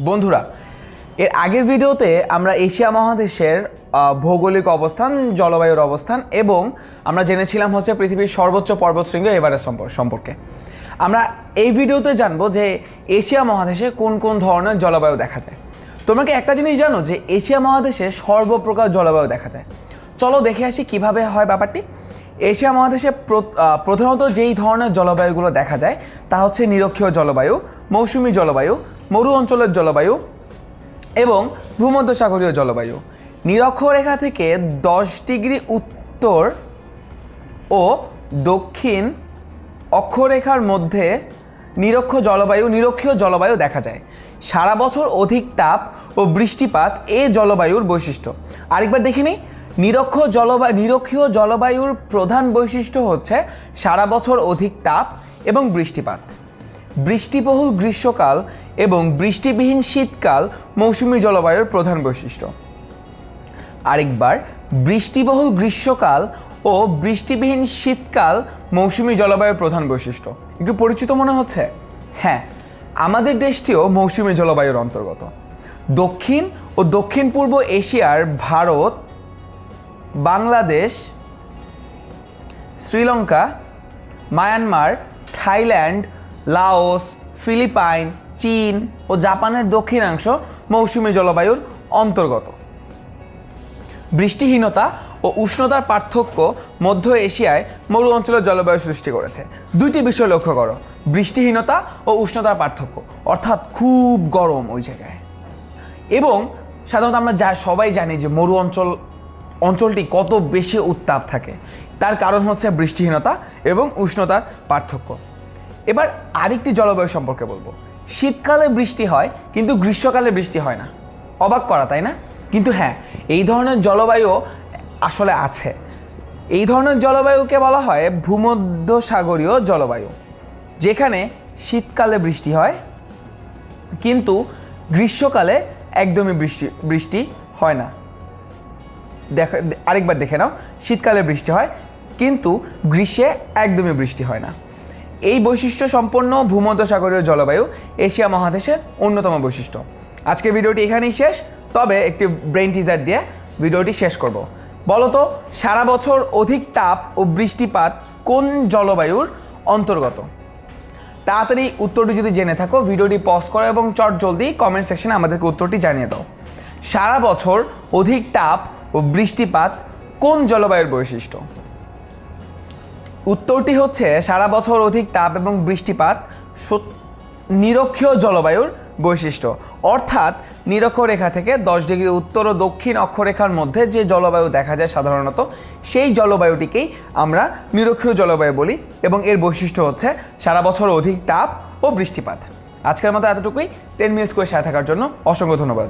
বন্ধুরা, এর আগের ভিডিওতে আমরা এশিয়া মহাদেশের ভৌগোলিক অবস্থান, জলবায়ুর অবস্থান এবং আমরা জেনেছিলাম হচ্ছে পৃথিবীর সর্বোচ্চ পর্বতশৃঙ্গ এভারেস্ট সম্পর্কে। আমরা এই ভিডিওতে জানবো যে এশিয়া মহাদেশে কোন কোন ধরনের জলবায়ু দেখা যায়। তোমাকে একটা জিনিস জানো যে এশিয়া মহাদেশে সর্বপ্রকার জলবায়ু দেখা যায়। চলো দেখে আসি কিভাবে হয় ব্যাপারটি। এশিয়া মহাদেশে প্রধানত যেই ধরনের জলবায়ুগুলো দেখা যায় তা হচ্ছে নিরক্ষীয় জলবায়ু, মৌসুমী জলবায়ু, মরু অঞ্চলের জলবায়ু এবং ভূমধ্যসাগরীয় জলবায়ু। নিরক্ষরেখা থেকে 10 ডিগ্রি উত্তর ও দক্ষিণ অক্ষরেখার মধ্যে নিরক্ষীয় জলবায়ু দেখা যায়। সারা বছর অধিক তাপ ও বৃষ্টিপাত এই জলবায়ুর বৈশিষ্ট্য। আরেকবার দেখে নিই, নিরক্ষীয় জলবায়ুর প্রধান বৈশিষ্ট্য হচ্ছে সারা বছর অধিক তাপ এবং বৃষ্টিপাত। বৃষ্টিবহুল গ্রীষ্মকাল এবং বৃষ্টিবিহীন শীতকাল মৌসুমী জলবায়ুর প্রধান বৈশিষ্ট্য। আরেকবার, বৃষ্টিবহুল গ্রীষ্মকাল ও বৃষ্টিবিহীন শীতকাল মৌসুমী জলবায়ুর প্রধান বৈশিষ্ট্য। একটু পরিচিত মনে হচ্ছে? হ্যাঁ, আমাদের দেশটিও মৌসুমী জলবায়ুর অন্তর্গত। দক্ষিণ ও দক্ষিণ পূর্ব এশিয়ার Bharat, Bangladesh, Sri Lanka, Myanmar, Thailand, Laos, Philippine, চীন ও জাপানের দক্ষিণাংশ মৌসুমী জলবায়ুর অন্তর্গত। বৃষ্টিহীনতা ও উষ্ণতার পার্থক্য মধ্য এশিয়ায় মরু অঞ্চলের জলবায়ু সৃষ্টি করেছে। দুইটি বিষয় লক্ষ্য করো, বৃষ্টিহীনতা ও উষ্ণতার পার্থক্য, অর্থাৎ খুব গরম ওই জায়গায়। এবং সাধারণত আমরা সবাই জানি যে মরু অঞ্চলটি কত বেশি উত্তাপ থাকে, তার কারণ হচ্ছে বৃষ্টিহীনতা এবং উষ্ণতার পার্থক্য। এবার আরেকটি জলবায়ু সম্পর্কে বলবো। শীতকালে বৃষ্টি হয় কিন্তু গ্রীষ্মকালে বৃষ্টি হয় না। অবাক করা, তাই না? কিন্তু হ্যাঁ, এই ধরনের জলবায়ু আসলে আছে। এই ধরনের জলবায়ুকে বলা হয় ভূমধ্যসাগরীয় জলবায়ু, যেখানে শীতকালে বৃষ্টি হয় কিন্তু গ্রীষ্মকালে একদমই বৃষ্টি হয় না। আরেকবার দেখে নাও, শীতকালে বৃষ্টি হয় কিন্তু গ্রীষ্মে একদমই বৃষ্টি হয় না। এই বৈশিষ্ট্য সম্পন্ন ভূমধ্যসাগরীয় জলবায়ু এশিয়া মহাদেশের অন্যতম বৈশিষ্ট্য। আজকে ভিডিওটি এখানেই শেষ, তবে একটি ব্রেইন টিজার দিয়ে ভিডিওটি শেষ করব। বলো তো, সারা বছর অধিক তাপ ও বৃষ্টিপাত কোন জলবায়ুর অন্তর্গত? তাড়াতাড়ি উত্তরটি যদি জেনে থাকো ভিডিওটি পজ করো এবং জলদি কমেন্ট সেকশনে আমাদেরকে উত্তরটি জানিয়ে দাও। সারা বছর অধিক তাপ ও বৃষ্টিপাত কোন জলবায়ুর বৈশিষ্ট্য? উত্তরটি হচ্ছে সারা বছর অধিক তাপ এবং বৃষ্টিপাত নিরক্ষীয় জলবায়ুর বৈশিষ্ট্য। অর্থাৎ নিরক্ষরেখা থেকে 10 ডিগ্রি উত্তর ও দক্ষিণ অক্ষরেখার মধ্যে যে জলবায়ু দেখা যায় সাধারণত, সেই জলবায়ুটিকেই আমরা নিরক্ষীয় জলবায়ু বলি এবং এর বৈশিষ্ট্য হচ্ছে সারা বছর অধিক তাপ ও বৃষ্টিপাত। আজকের মতো এতটুকুই। 10 মিনিটস করে সাথে থাকার জন্য অসংখ্য ধন্যবাদ।